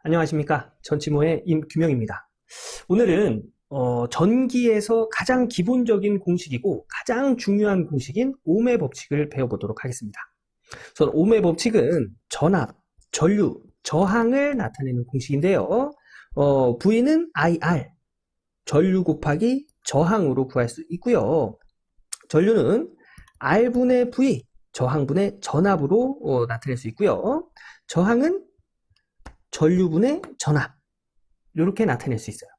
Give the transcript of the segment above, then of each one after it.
안녕하십니까. 전치모의 임규명입니다. 오늘은 전기에서 가장 기본적인 공식이고 가장 중요한 공식인 ohm의 법칙을 배워보도록 하겠습니다. 우선 ohm의 법칙은 전압, 전류, 저항을 나타내는 공식인데요. V는 IR, 전류 곱하기 저항으로 구할 수 있고요. 전류는 R분의 V, 저항분의 전압으로 나타낼 수 있고요. 저항은 전류분의 전압, 이렇게 나타낼 수 있어요.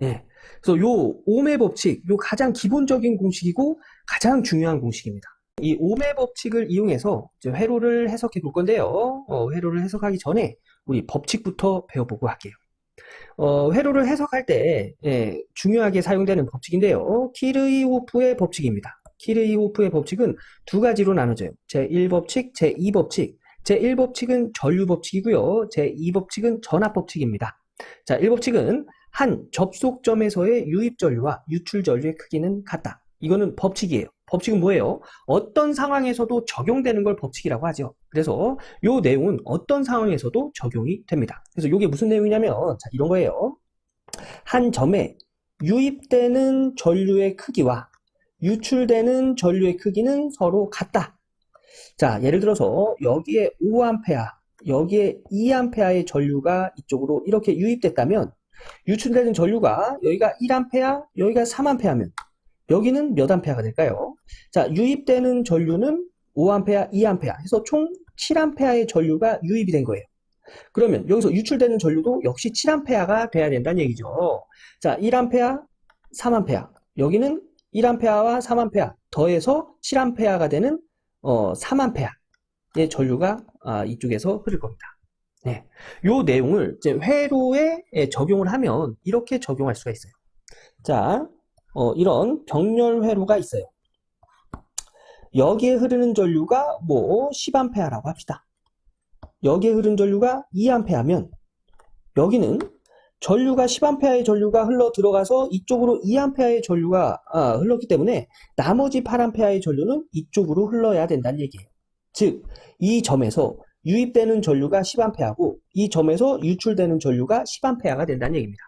예. 그래서 요 ohm의 법칙, 요 가장 기본적인 공식이고 가장 중요한 공식입니다. 이 ohm의 법칙을 이용해서 이제 회로를 해석해 볼 건데요. 회로를 해석하기 전에 우리 법칙부터 배워보고 할게요. 회로를 해석할 때 중요하게 사용되는 법칙인데요. 키르이호프의 법칙입니다. 키르이호프의 법칙은 두 가지로 나눠져요. 제1법칙, 제2법칙. 제1법칙은 전류법칙이고요. 제2법칙은 전압법칙입니다. 자, 1법칙은 한 접속점에서의 유입전류와 유출전류의 크기는 같다. 이거는 법칙이에요. 법칙은 뭐예요? 어떤 상황에서도 적용되는 걸 법칙이라고 하죠. 그래서 이 내용은 어떤 상황에서도 적용이 됩니다. 그래서 이게 무슨 내용이냐면 자, 이런 거예요. 한 점에 유입되는 전류의 크기와 유출되는 전류의 크기는 서로 같다. 자, 예를 들어서 여기에 5A, 여기에 2A의 전류가 이쪽으로 이렇게 유입됐다면 유출되는 전류가 여기가 1A, 여기가 3A면 여기는 몇 A가 될까요? 자, 유입되는 전류는 5A, 2A 해서 총 7A의 전류가 유입이 된 거예요. 그러면 여기서 유출되는 전류도 역시 7A가 돼야 된다는 얘기죠. 자, 1A, 3A. 여기는 1A와 3A 더해서 7A가 되는 3A의 전류가 이쪽에서 흐를 겁니다. 네. 요 내용을 이제 회로에 적용을 하면 이렇게 적용할 수가 있어요. 자, 이런 병렬 회로가 있어요. 여기에 흐르는 전류가 뭐 10A라고 합시다. 여기에 흐르는 전류가 2A면 여기는 전류가 10A의 전류가 흘러 들어가서 이쪽으로 2A의 전류가 흘렀기 때문에 나머지 8A의 전류는 이쪽으로 흘러야 된다는 얘기예요. 즉, 이 점에서 유입되는 전류가 10A고 이 점에서 유출되는 전류가 10A가 된다는 얘기입니다.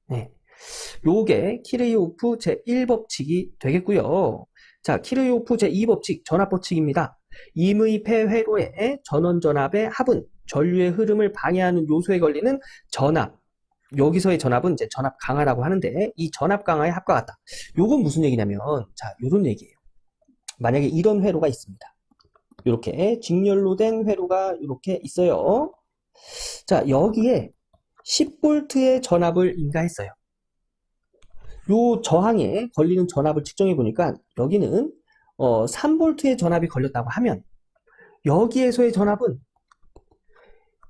네. 요게 키르이호프 제1법칙이 되겠고요. 자, 키르이호프 제2법칙 전압법칙입니다. 임의 폐회로의 전원전압의 합은 전류의 흐름을 방해하는 요소에 걸리는 전압, 여기서의 전압은 이제 전압 강하라고 하는데 이 전압 강하의 합과 같다. 요건 무슨 얘기냐면 자, 요런 얘기예요. 만약에 이런 회로가 있습니다. 이렇게 직렬로 된 회로가 이렇게 있어요. 자, 여기에 10V의 전압을 인가했어요. 요 저항에 걸리는 전압을 측정해 보니까 여기는 3V의 전압이 걸렸다고 하면 여기에서의 전압은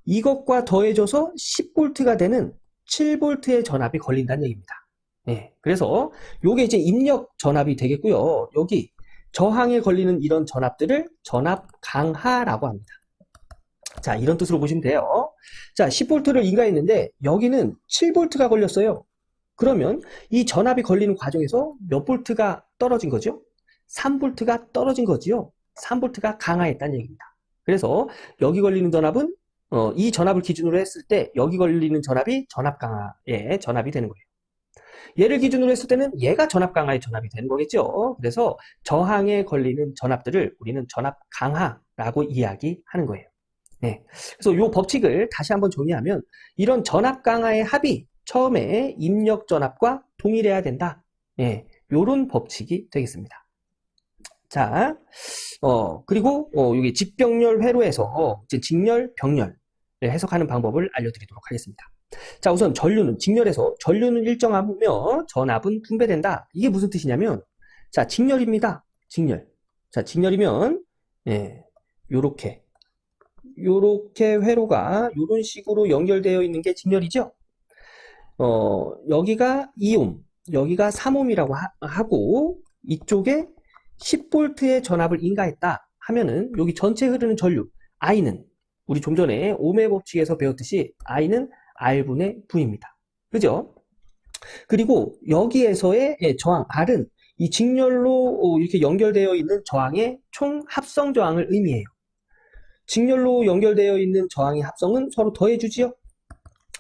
이것과 더해져서 10V가 되는 7V의 전압이 걸린다는 얘기입니다. 네, 그래서 요게 이제 입력 전압이 되겠고요. 여기 저항에 걸리는 이런 전압들을 전압 강하라고 합니다. 자, 이런 뜻으로 보시면 돼요. 자, 10V를 인가했는데 여기는 7V가 걸렸어요. 그러면 이 전압이 걸리는 과정에서 몇 볼트가 떨어진 거죠? 3V가 떨어진 거지요. 3V가 강화했다는 얘기입니다. 그래서 여기 걸리는 전압은 이 전압을 기준으로 했을 때 여기 걸리는 전압이 전압 강화의 전압이 되는 거예요. 얘를 기준으로 했을 때는 얘가 전압 강화의 전압이 되는 거겠죠. 그래서 저항에 걸리는 전압들을 우리는 전압 강화라고 이야기하는 거예요. 네. 그래서 이 법칙을 다시 한번 정리하면 이런 전압 강화의 합이 처음에 입력 전압과 동일해야 된다. 예, 요런 법칙이 되겠습니다. 자, 그리고 여기 직병렬 회로에서 이제 직렬, 병렬 해석하는 방법을 알려드리도록 하겠습니다. 자, 우선 전류는 직렬에서 전류는 일정하며 전압은 분배된다. 이게 무슨 뜻이냐면 자, 직렬입니다. 직렬. 자, 직렬이면 예, 요렇게 회로가 요런 식으로 연결되어 있는 게 직렬이죠. 여기가 2옴, 여기가 3옴이라고 하고 이쪽에 10V의 전압을 인가했다 하면은 여기 전체 흐르는 전류 I는 우리 좀 전에 ohm의 법칙에서 배웠듯이 I는 R분의 V입니다. 그죠? 그리고 여기에서의 저항 R은 이 직렬로 이렇게 연결되어 있는 저항의 총 합성 저항을 의미해요. 직렬로 연결되어 있는 저항의 합성은 서로 더해주지요.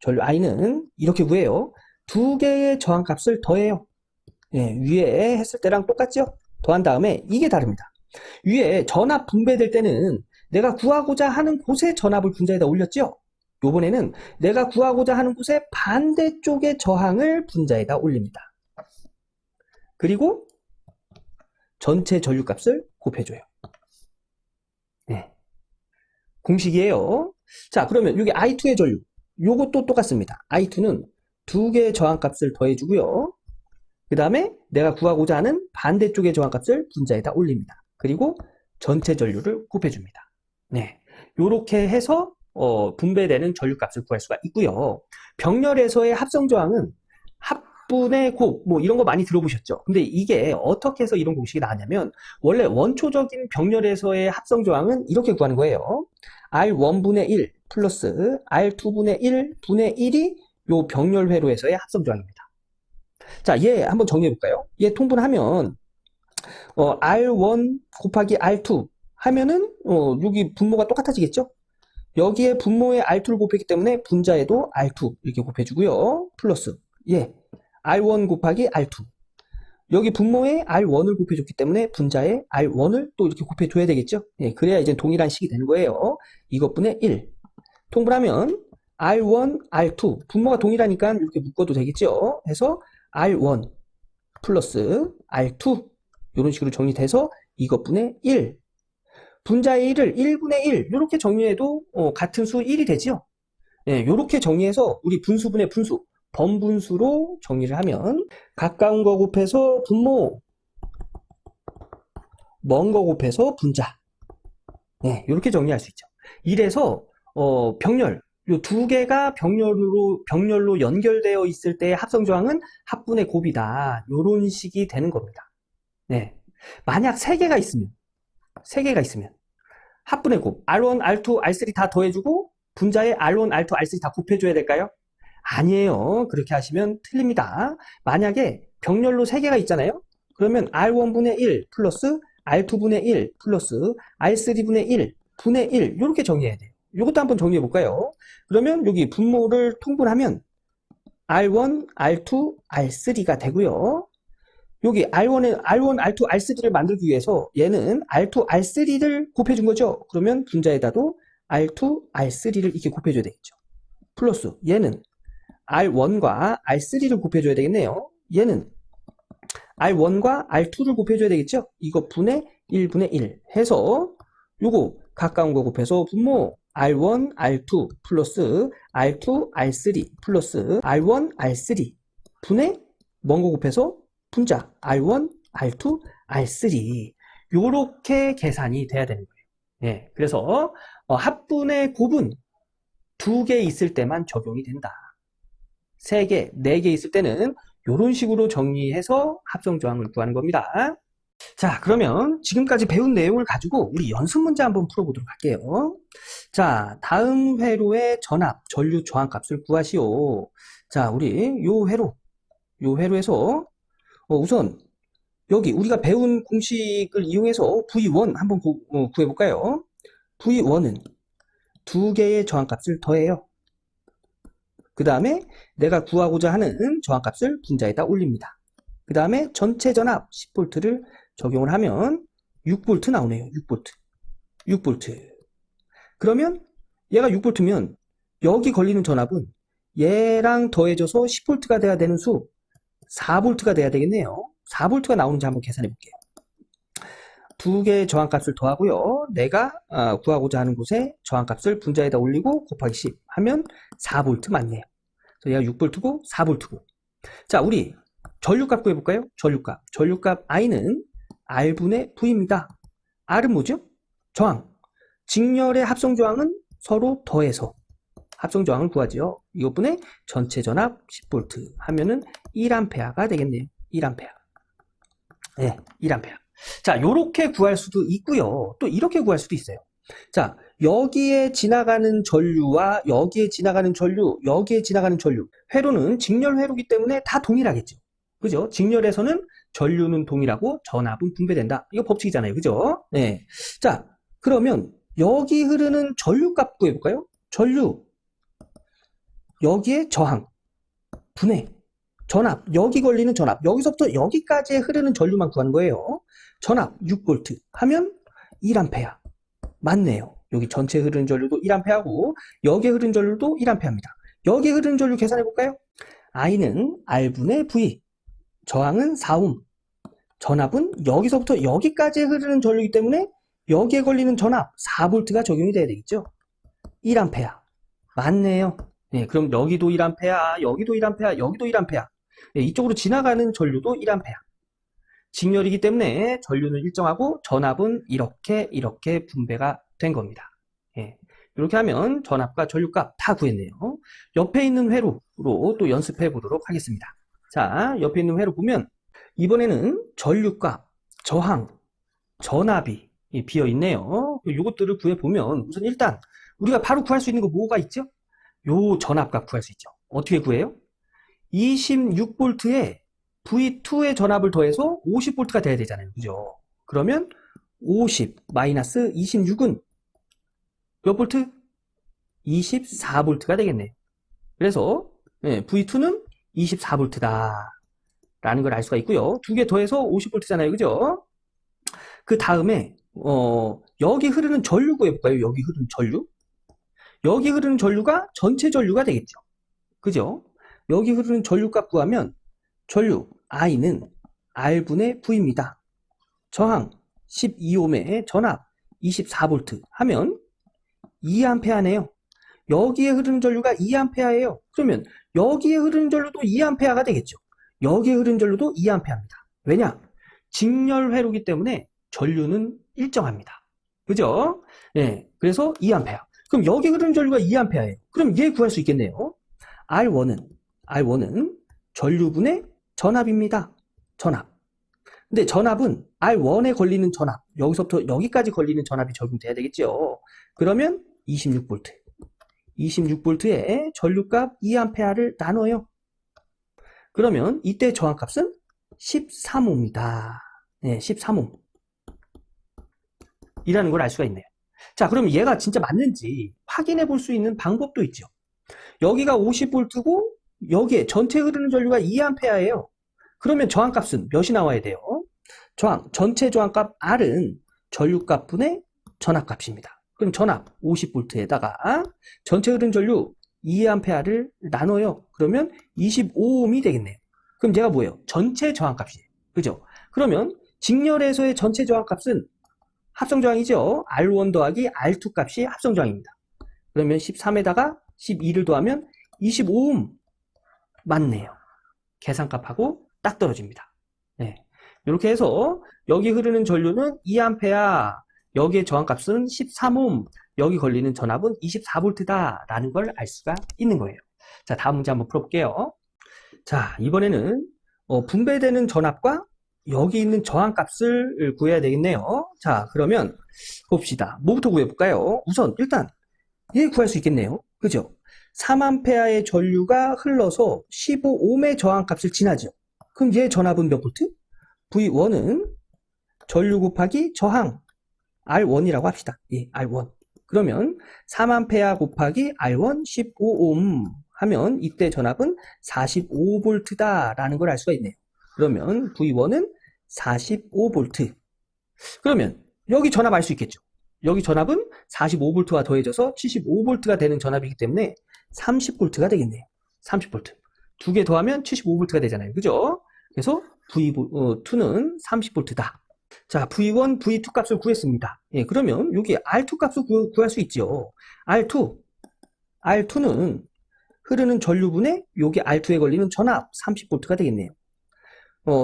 전류 I는 이렇게 구해요. 두 개의 저항값을 더해요. 예, 위에 했을 때랑 똑같죠? 더한 다음에 이게 다릅니다. 위에 전압 분배될 때는 내가 구하고자 하는 곳에 전압을 분자에다 올렸죠? 요번에는 내가 구하고자 하는 곳에 반대쪽의 저항을 분자에다 올립니다. 그리고 전체 전류값을 곱해줘요. 네. 공식이에요. 자, 그러면 여기 I2의 전류. 요것도 똑같습니다. I2는 두 개의 저항값을 더해주고요. 그 다음에 내가 구하고자 하는 반대쪽의 저항값을 분자에다 올립니다. 그리고 전체 전류를 곱해줍니다. 네. 요렇게 해서 분배되는 전류값을 구할 수가 있고요. 병렬에서의 합성저항은 합분의 곱, 뭐 이런 거 많이 들어보셨죠? 근데 이게 어떻게 해서 이런 공식이 나왔냐면 원래 원초적인 병렬에서의 합성저항은 이렇게 구하는 거예요. R1분의 1 플러스 R2분의 1분의 1이 요 병렬 회로에서의 합성저항입니다. 자, 얘 한번 정리해 볼까요? 얘 통분하면 R1 곱하기 R2 하면은 여기 분모가 똑같아지겠죠? 여기에 분모에 R2를 곱했기 때문에 분자에도 R2 이렇게 곱해주고요. 플러스 예, R1 곱하기 R2. 여기 분모에 R1을 곱해줬기 때문에 분자에 R1을 또 이렇게 곱해줘야 되겠죠? 예, 그래야 이제 동일한 식이 되는 거예요. 이것분의 1. 통분하면 R1, R2. 분모가 동일하니까 이렇게 묶어도 되겠죠? 해서 R1 플러스 R2. 이런 식으로 정리돼서 이것분의 1. 분자의 1을 1분의 1 이렇게 정리해도 같은 수 1이 되죠. 예, 이렇게 정리해서 우리 분수분의 분수, 번분수로 정리를 하면 가까운 거 곱해서 분모, 먼 거 곱해서 분자. 예, 이렇게 정리할 수 있죠. 이래서 병렬, 요 두 개가 병렬로 연결되어 있을 때의 합성저항은 합분의 곱이다. 이런 식이 되는 겁니다. 네. 만약 세 개가 있으면 합분의 곱, R1, R2, R3 다 더해주고 분자에 R1, R2, R3 다 곱해줘야 될까요? 아니에요. 그렇게 하시면 틀립니다. 만약에 병렬로 세 개가 있잖아요. 그러면 R1분의 1 플러스 R2분의 1 플러스 R3분의 1 분의 1 이렇게 정리해야 돼요. 이것도 한번 정리해 볼까요? 그러면 여기 분모를 통분하면 R1, R2, R3가 되고요. 여기 R1, R2, R3를 만들기 위해서 얘는 R2, R3를 곱해준 거죠. 그러면 분자에다도 R2, R3를 이렇게 곱해줘야 되겠죠. 플러스 얘는 R1과 R3를 곱해줘야 되겠네요. 얘는 R1과 R2를 곱해줘야 되겠죠. 이거 분의 1분의 1 해서 요거 가까운 거 곱해서 분모 R1, R2 플러스 R2, R3 플러스 R1, R3 분의 먼 거 곱해서 분자 R1, R2, R3 요렇게 계산이 돼야 되는 거예요. 예, 그래서 합분의 곱은 2개 있을 때만 적용이 된다. 3개, 4개 있을 때는 이런 식으로 정리해서 합성저항을 구하는 겁니다. 자, 그러면 지금까지 배운 내용을 가지고 우리 연습 문제 한번 풀어보도록 할게요. 자, 다음 회로의 전압, 전류 저항값을 구하시오. 자, 우리 요 회로에서 우선 여기 우리가 배운 공식을 이용해서 V1 한번 구해볼까요? V1은 2개의 저항값을 더해요. 그 다음에 내가 구하고자 하는 저항값을 분자에다 올립니다. 그 다음에 전체 전압 10V를 적용을 하면 6V 나오네요. 6V. 그러면 얘가 6V면 여기 걸리는 전압은 얘랑 더해져서 10V가 돼야 되는 수 4V가 돼야 되겠네요. 4V가 나오는지 한번 계산해 볼게요. 2개의 저항값을 더하고요. 내가 구하고자 하는 곳에 저항값을 분자에다 올리고 곱하기 10 하면 4V 맞네요. 그래서 얘가 6V고 4V고. 자, 우리 전류값 구해볼까요? 전류값 I는 R분의 V입니다. R은 뭐죠? 저항. 직렬의 합성저항은 서로 더해서 합성저항을 구하죠. 이것분의 전체 전압 10V 하면은 1A가 되겠네요. 1A. 네, 1A. 자, 요렇게 구할 수도 있고요. 또 이렇게 구할 수도 있어요. 자, 여기에 지나가는 전류와 여기에 지나가는 전류, 여기에 지나가는 전류. 회로는 직렬 회로이기 때문에 다 동일하겠죠. 그죠? 직렬에서는 전류는 동일하고 전압은 분배된다. 이거 법칙이잖아요. 그죠? 네. 자, 그러면 여기 흐르는 전류값 구해볼까요? 전류. 여기에 저항, 분해, 전압, 여기 걸리는 전압, 여기서부터 여기까지의 흐르는 전류만 구하는 거예요. 전압 6V 하면 1A. 맞네요. 여기 전체 흐르는 전류도 1A고 여기에 흐르는 전류도 1A입니다. 여기에 흐르는 전류 계산해 볼까요? I는 R분의 V, 저항은 4옴, 전압은 여기서부터 여기까지 흐르는 전류이기 때문에 여기에 걸리는 전압 4V가 적용이 돼야 되겠죠. 1A. 맞네요. 네, 그럼 여기도 1A, 여기도 1A, 여기도 1A. 네, 이쪽으로 지나가는 전류도 1A. 직렬이기 때문에 전류는 일정하고 전압은 이렇게 분배가 된 겁니다. 예, 이렇게 하면 전압과 전류값 다 구했네요. 옆에 있는 회로로 또 연습해 보도록 하겠습니다. 자, 옆에 있는 회로 보면 이번에는 전류값, 저항, 전압이 비어 있네요. 이것들을 구해 보면 우선 일단 우리가 바로 구할 수 있는 거 뭐가 있죠? 요 전압값 구할 수 있죠. 어떻게 구해요? 26V에 V2의 전압을 더해서 50V가 돼야 되잖아요. 그죠? 그러면 50 마이너스 26은 몇 볼트? 24V가 되겠네요. 그래서 V2는 24V다 라는 걸 알 수가 있고요. 두 개 더해서 50V잖아요. 그죠? 그 다음에 여기 흐르는 전류 구해볼까요? 여기 흐르는 전류? 여기 흐르는 전류가 전체 전류가 되겠죠. 그죠? 여기 흐르는 전류값 구하면 전류 I는 R분의 V입니다. 저항 12옴에 전압 24V 하면 2A네요. 여기에 흐르는 전류가 2A예요. 그러면 여기에 흐르는 전류도 2A가 되겠죠. 여기에 흐르는 전류도 2A입니다. 왜냐? 직렬 회로이기 때문에 전류는 일정합니다. 그죠? 네, 그래서 2A. 그럼 여기 흐르는 전류가 2A예요. 그럼 얘 구할 수 있겠네요. R1은 전류분의 전압입니다. 전압. 근데 전압은 R1에 걸리는 전압, 여기서부터 여기까지 걸리는 전압이 적용돼야 되겠죠. 그러면 26V. 26V에 전류값 2A를 나눠요. 그러면 이때 저항값은 13옴이다. 네, 13옴. 이라는 걸 알 수가 있네요. 자, 그럼 얘가 진짜 맞는지 확인해 볼 수 있는 방법도 있죠. 여기가 50V고 여기에 전체 흐르는 전류가 2A예요. 그러면 저항값은 몇이 나와야 돼요? 전체 저항값 R은 전류값분의 전압값입니다. 그럼 전압 50V에다가 전체 흐르는 전류 2A를 나눠요. 그러면 25옴이 되겠네요. 그럼 얘가 뭐예요? 전체 저항값이에요. 그죠? 그러면 직렬에서의 전체 저항값은 합성저항이죠. R1 더하기 R2 값이 합성저항입니다. 그러면 13에다가 12를 더하면 25옴. 맞네요. 계산값하고 딱 떨어집니다. 네. 이렇게 해서 여기 흐르는 전류는 2A, 여기의 저항값은 13옴, 여기 걸리는 전압은 24V다 라는 걸 알 수가 있는 거예요. 자, 다음 문제 한번 풀어볼게요. 자, 이번에는 분배되는 전압과 여기 있는 저항값을 구해야 되겠네요. 자, 그러면 봅시다. 뭐부터 구해볼까요? 우선 일단 얘 구할 수 있겠네요. 그죠? 3A의 전류가 흘러서 15옴의 저항값을 지나죠. 그럼 얘 전압은 몇 볼트? V1은 전류 곱하기 저항 R1이라고 합시다. 예, R1. 그러면 3A 곱하기 R1 15옴 하면 이때 전압은 45V다 라는 걸 알 수가 있네요. 그러면 V1은 45V. 그러면 여기 전압 알 수 있겠죠. 여기 전압은 45V와 더해져서 75V가 되는 전압이기 때문에 30V가 되겠네요. 30V. 두 개 더하면 75V가 되잖아요. 그죠? 그래서 V2는 30V다. 자, V1, V2 값을 구했습니다. 예, 그러면 여기 R2 값을 구할 수 있죠. R2는 흐르는 전류분에 여기 R2에 걸리는 전압 30V가 되겠네요.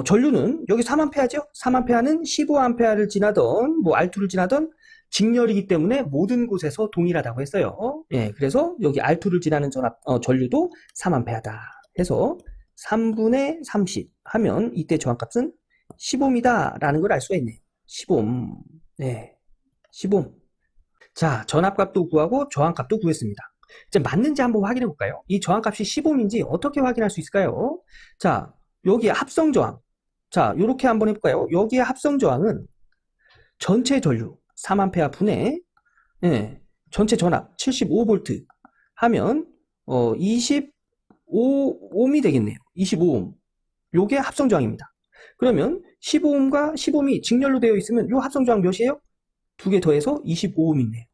전류는 여기 3A죠? 3A는 15A를 지나던 뭐 R2를 지나던 직렬이기 때문에 모든 곳에서 동일하다고 했어요. 예, 그래서 여기 R2를 지나는 전류도 3A다 해서 3분의 30 하면 이때 저항값은 10옴이다 라는 걸 알 수가 있네요. 10옴. 네, 10옴. 자, 전압값도 구하고 저항값도 구했습니다. 이제 맞는지 한번 확인해 볼까요? 이 저항값이 10옴인지 어떻게 확인할 수 있을까요? 자, 여기 합성저항. 자, 요렇게 한번 해볼까요? 여기에 합성저항은 전체 전류 3A 분의 전체 전압 75V 하면 25옴이 되겠네요. 25옴. 요게 합성저항입니다. 그러면 15옴과 15옴이 직렬로 되어 있으면 요 합성저항 몇이에요? 두 개 더해서 25옴이네요.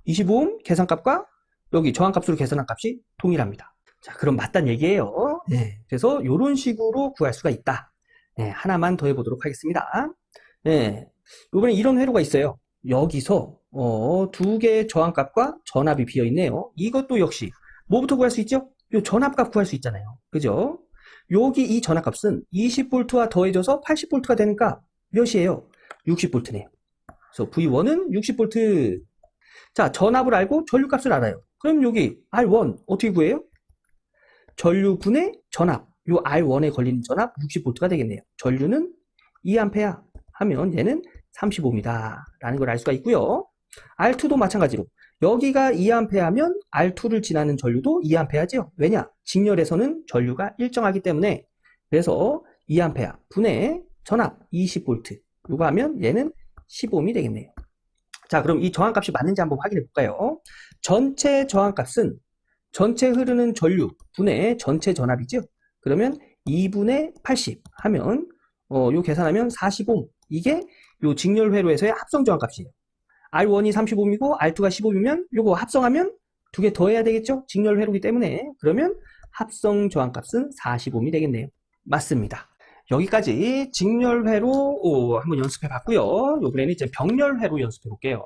25옴 계산값과 여기 저항값으로 계산한 값이 동일합니다. 자, 그럼 맞단 얘기예요. 네, 그래서 이런 식으로 구할 수가 있다. 네, 하나만 더 해보도록 하겠습니다. 네, 이번에 이런 회로가 있어요. 여기서 두 개의 저항값과 전압이 비어 있네요. 이것도 역시 뭐부터 구할 수 있죠? 요 전압값 구할 수 있잖아요. 그죠? 여기 이 전압값은 20V와 더해져서 80V가 되니까 몇이에요? 60V네요. 그래서 V1은 60V. 자, 전압을 알고 전류값을 알아요. 그럼 여기 R1 어떻게 구해요? 전류분의 전압. 요 R1에 걸리는 전압 60V가 되겠네요. 전류는 2A 하면 얘는 35입니다. 라는 걸 알 수가 있고요. R2도 마찬가지로 여기가 2A 하면 R2를 지나는 전류도 2A죠. 왜냐? 직렬에서는 전류가 일정하기 때문에. 그래서 2A 분의 전압 20V. 요거 하면 얘는 15옴이 되겠네요. 자, 그럼 이 저항값이 맞는지 한번 확인해 볼까요? 전체 저항값은 전체 흐르는 전류 분의 전체 전압이죠. 그러면 2분의 80 하면 요 계산하면 40옴. 이게 요 직렬 회로에서의 합성 저항값이에요. R1이 35옴이고 R2가 15옴이면 요거 합성하면 두 개 더해야 되겠죠? 직렬 회로이기 때문에. 그러면 합성 저항값은 40옴이 되겠네요. 맞습니다. 여기까지 직렬회로 한번 연습해 봤고요. 이번에는 이제 병렬회로 연습해 볼게요.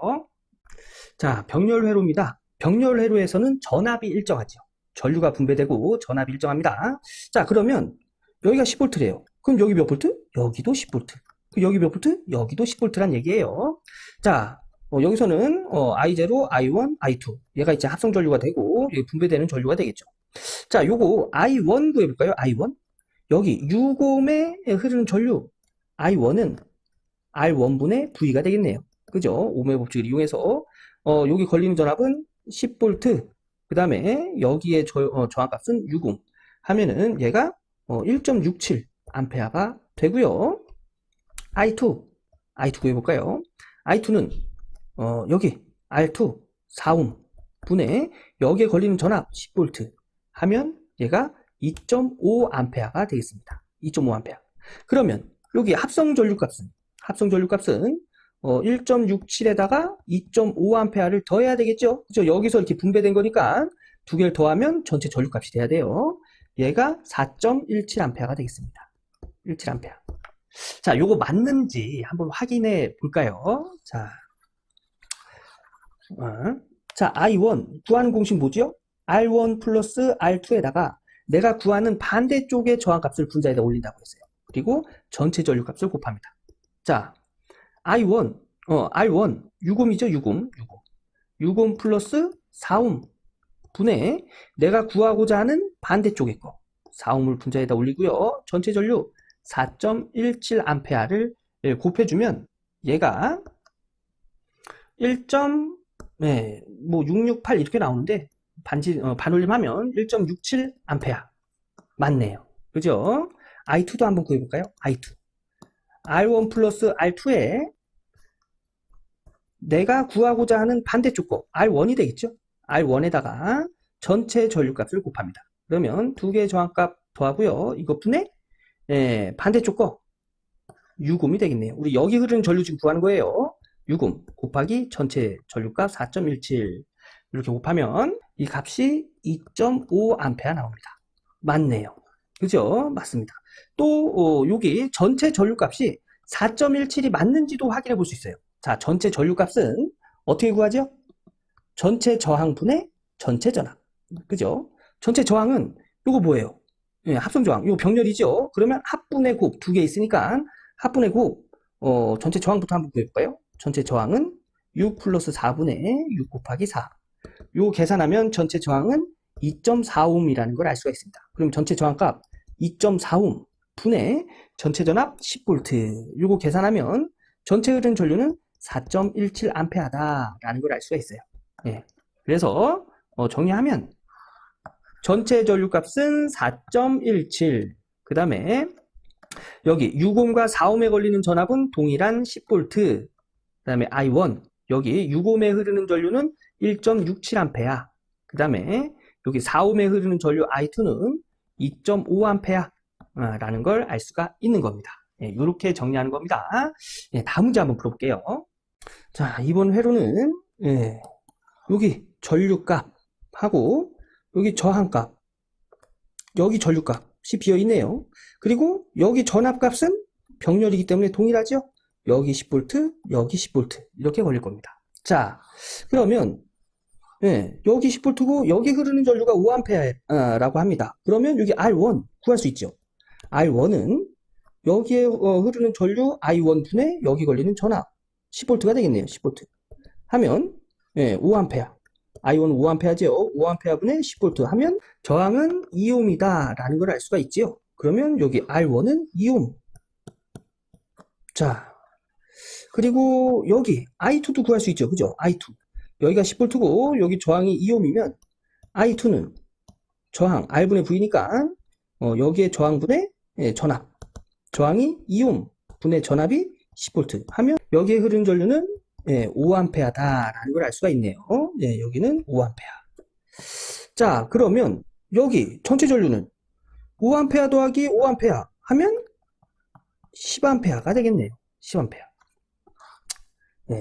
자, 병렬회로입니다. 병렬회로에서는 전압이 일정하죠. 전류가 분배되고 전압이 일정합니다. 자, 그러면 여기가 10V래요. 그럼 여기 몇 볼트? 여기도 10V. 여기 몇 볼트? 여기도 10V란 얘기예요. 자, 여기서는 I0, I1, I2 얘가 이제 합성 전류가 되고 분배되는 전류가 되겠죠. 자, 요거 I1 구해볼까요? I1. 여기 6옴에 흐르는 전류 I1은 R1분의 V가 되겠네요. 그죠? 오음의 법칙을 이용해서 여기 걸리는 전압은 10V. 그 다음에 여기에 저항값은 6옴 하면은 얘가 1.67A가 되고요. I2 구해볼까요? I2는 여기 R2 4옴 분의 여기에 걸리는 전압 10V 하면 얘가 2.5A가 되겠습니다. 2.5A. 그러면 여기 합성 전류값은 1.67에다가 2.5A를 더해야 되겠죠? 그죠? 여기서 이렇게 분배된 거니까 두 개를 더하면 전체 전류값이 돼야 돼요. 얘가 4.17A가 되겠습니다. 17A. 자, 요거 맞는지 한번 확인해 볼까요? 자, I1 구하는 공식 뭐죠? R1 플러스 R2에다가 내가 구하는 반대쪽의 저항값을 분자에다 올린다고 했어요. 그리고 전체 전류값을 곱합니다. 자, R1 6옴이죠? 6옴 플러스 4옴 분의 내가 구하고자 하는 반대쪽의 거 4옴을 분자에다 올리고요. 전체 전류 4.17A를 곱해주면 얘가 668 이렇게 나오는데 반올림하면 1.67A 맞네요. 그죠? I2도 한번 구해볼까요? I2 R1 플러스 R2에 내가 구하고자 하는 반대쪽 거 R1이 되겠죠? R1에다가 전체 전류값을 곱합니다. 그러면 두 개의 저항값 더하고요. 이것분의 반대쪽 거 6옴이 되겠네요. 우리 여기 흐르는 전류 지금 구하는 거예요. 6옴 곱하기 전체 전류값 4.17 이렇게 곱하면 이 값이 2.5A 나옵니다. 맞네요. 그죠? 맞습니다. 또 여기 전체 전류값이 4.17이 맞는지도 확인해 볼 수 있어요. 자, 전체 전류값은 어떻게 구하죠? 전체 저항분의 전체 전압. 그죠? 전체 저항은 이거 뭐예요? 합성 저항. 이거 병렬이죠? 그러면 합분의 곱 두 개 있으니까 합분의 곱 전체 저항부터 한번 구해볼까요? 전체 저항은 6 플러스 4분의 6 곱하기 4. 요 계산하면 전체 저항은 2.4옴이라는 걸 알 수가 있습니다. 그럼 전체 저항값 2.4옴 분의 전체 전압 10V. 요거 계산하면 전체 흐르는 전류는 4.17A다라는 걸 알 수가 있어요. 예. 그래서 정리하면 전체 전류값은 4.17. 그 다음에 여기 6옴과 4옴에 걸리는 전압은 동일한 10V. 그 다음에 I1 여기 6옴에 흐르는 전류는 1.67A. 그 다음에 여기 4옴에 흐르는 전류 I2는 2.5A 라는 걸 알 수가 있는 겁니다. 이렇게 정리하는 겁니다. 다음 문제 한번 풀어볼게요. 자, 이번 회로는 여기 전류값하고 여기 저항값, 여기 전류값이 비어있네요. 그리고 여기 전압값은 병렬이기 때문에 동일하죠? 여기 10V, 여기 10V 이렇게 걸릴 겁니다. 자, 그러면 여기 10V고 여기 흐르는 전류가 5A라고 합니다. 그러면 여기 R1 구할 수 있죠. R1은 여기에 흐르는 전류 I1분의 여기 걸리는 전압 10V가 되겠네요. 10V 하면 5A, I1 5A죠. 5A분의 10V 하면 저항은 2옴이다 라는 걸 알 수가 있지요. 그러면 여기 R1은 2옴. 자, 그리고 여기 I2도 구할 수 있죠. 그죠? I2 여기가 10V고 여기 저항이 2옴이면 I2는 저항 R분의 V니까 여기에 저항분의 전압, 저항이 2옴 분의 전압이 10V 하면 여기에 흐르는 전류는 5A다라는 걸 알 수가 있네요. 여기는 5A. 자, 그러면 여기 전체 전류는 5A 더하기 5A 하면 10A가 되겠네요. 10A.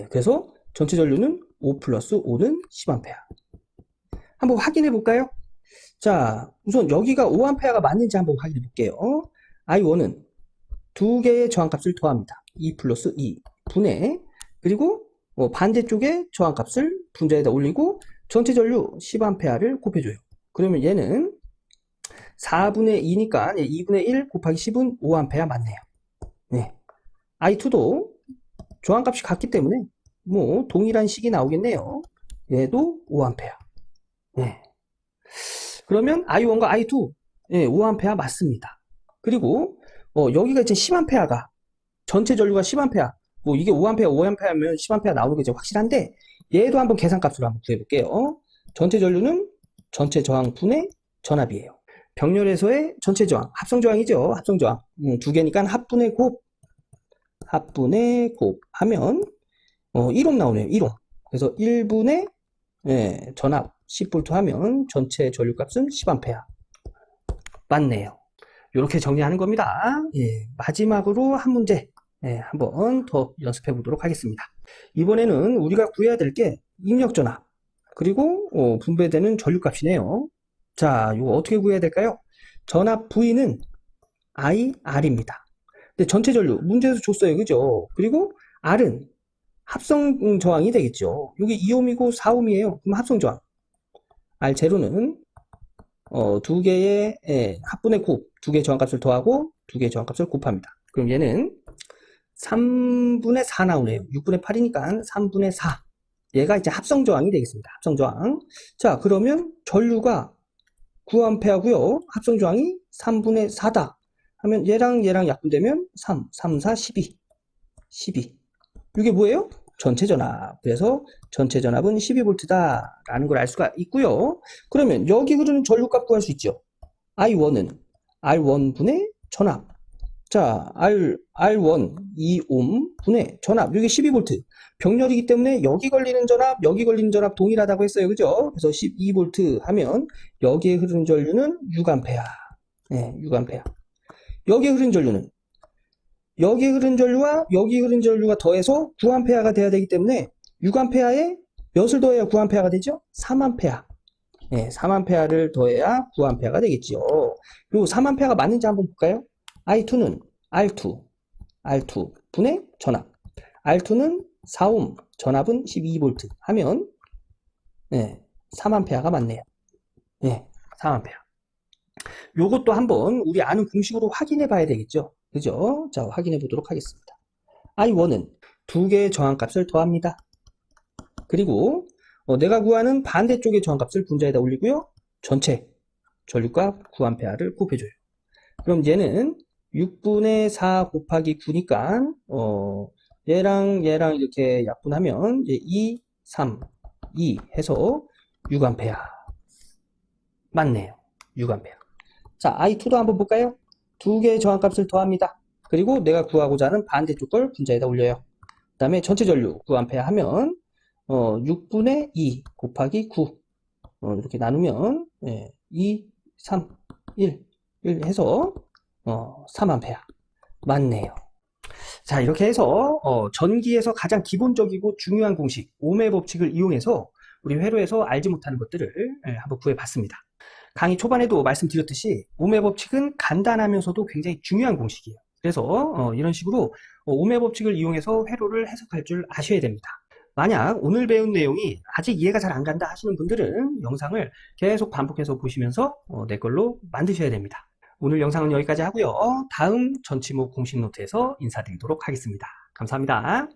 그래서 전체 전류는 5 플러스 5는 10A. 한번 확인해 볼까요? 자, 우선 여기가 5A가 맞는지 한번 확인해 볼게요. I1은 두 개의 저항값을 더합니다. 2 플러스 2 분의, 그리고 반대쪽에 저항값을 분자에다 올리고 전체 전류 10A를 곱해줘요. 그러면 얘는 4분의 2니까 2분의 1 곱하기 10은 5A 맞네요. I2도 저항값이 같기 때문에 뭐 동일한 식이 나오겠네요. 얘도 5A. 그러면 I1과 I2 5A 맞습니다. 그리고 여기가 이제 10A가 전체 전류가 10A, 뭐 이게 5A, 5A면 10A 나오는 게 이제 확실한데 얘도 한번 계산값으로 한번 구해볼게요. 전체 전류는 전체 저항 분의 전압이에요. 병렬에서의 전체 저항, 합성 저항이죠. 합성 저항. 두 개니까 합분의 곱 하면 1옴 나오네요. 1옴. 그래서 1분의 전압 10V 하면 전체 전류값은 10A. 맞네요. 이렇게 정리하는 겁니다. 마지막으로 한 문제 한번 더 연습해 보도록 하겠습니다. 이번에는 우리가 구해야 될 게 입력 전압 그리고 분배되는 전류값이네요. 자, 이거 어떻게 구해야 될까요? 전압 V는 IR입니다. 근데 전체 전류 문제에서 줬어요. 그죠? 그리고 R은 합성 저항이 되겠죠. 여기 2옴이고 4옴이에요. 그럼 합성 저항. R0는 두 개의 합분의 곱, 두 개의 저항값을 더하고 두 개의 저항값을 곱합니다. 그럼 얘는 3분의 4 나오네요. 6분의 8이니까 3분의 4. 얘가 이제 합성 저항이 되겠습니다. 합성 저항. 자, 그러면 전류가 9A고요. 합성 저항이 3분의 4다. 하면 얘랑 약분되면 3, 4, 12. 이게 뭐예요? 전체 전압. 그래서 전체 전압은 12V다 라는 걸 알 수가 있고요. 그러면 여기 흐르는 전류값 구할 수 있죠. I1은 R1분의 전압. 자, R1 2옴 분의 전압. 여기 12V. 병렬이기 때문에 여기 걸리는 전압, 여기 걸리는 전압 동일하다고 했어요. 그죠? 그래서 12V 하면 여기에 흐르는 전류는 6A. 6A. 여기에 흐르는 전류는 여기 흐른 전류와 여기 흐른 전류가 더해서 9A가 돼야 되기 때문에 6A에 몇을 더해야 9A가 되죠? 3A. 3A를 더해야 9A가 되겠죠. 그리고 3A가 맞는지 한번 볼까요? I2는 R2 분의 전압. R2는 4옴, 전압은 12V 하면 3A가 맞네요. 3A. 요것도 한번 우리 아는 공식으로 확인해 봐야 되겠죠. 그죠? 자, 확인해 보도록 하겠습니다. I1은 두 개의 저항값을 더합니다. 그리고 내가 구하는 반대쪽의 저항값을 분자에다 올리고요. 전체 전류값 9A를 곱해줘요. 그럼 얘는 6분의 4 곱하기 9니까 얘랑 이렇게 약분하면 이제 2, 3, 2 해서 6A. 맞네요. 6A. 자, I2도 한번 볼까요? 두 개의 저항값을 더합니다. 그리고 내가 구하고자 하는 반대쪽 걸 분자에다 올려요. 그 다음에 전체 전류 9A 하면 6분의 2 곱하기 9 이렇게 나누면 2, 3, 1 해서 3A 맞네요. 자, 이렇게 해서 전기에서 가장 기본적이고 중요한 공식 ohm의 법칙을 이용해서 우리 회로에서 알지 못하는 것들을 한번 구해봤습니다. 강의 초반에도 말씀드렸듯이 ohm의 법칙은 간단하면서도 굉장히 중요한 공식이에요. 그래서 이런 식으로 ohm의 법칙을 이용해서 회로를 해석할 줄 아셔야 됩니다. 만약 오늘 배운 내용이 아직 이해가 잘 안 간다 하시는 분들은 영상을 계속 반복해서 보시면서 내 걸로 만드셔야 됩니다. 오늘 영상은 여기까지 하고요. 다음 전치목 공식 노트에서 인사드리도록 하겠습니다. 감사합니다.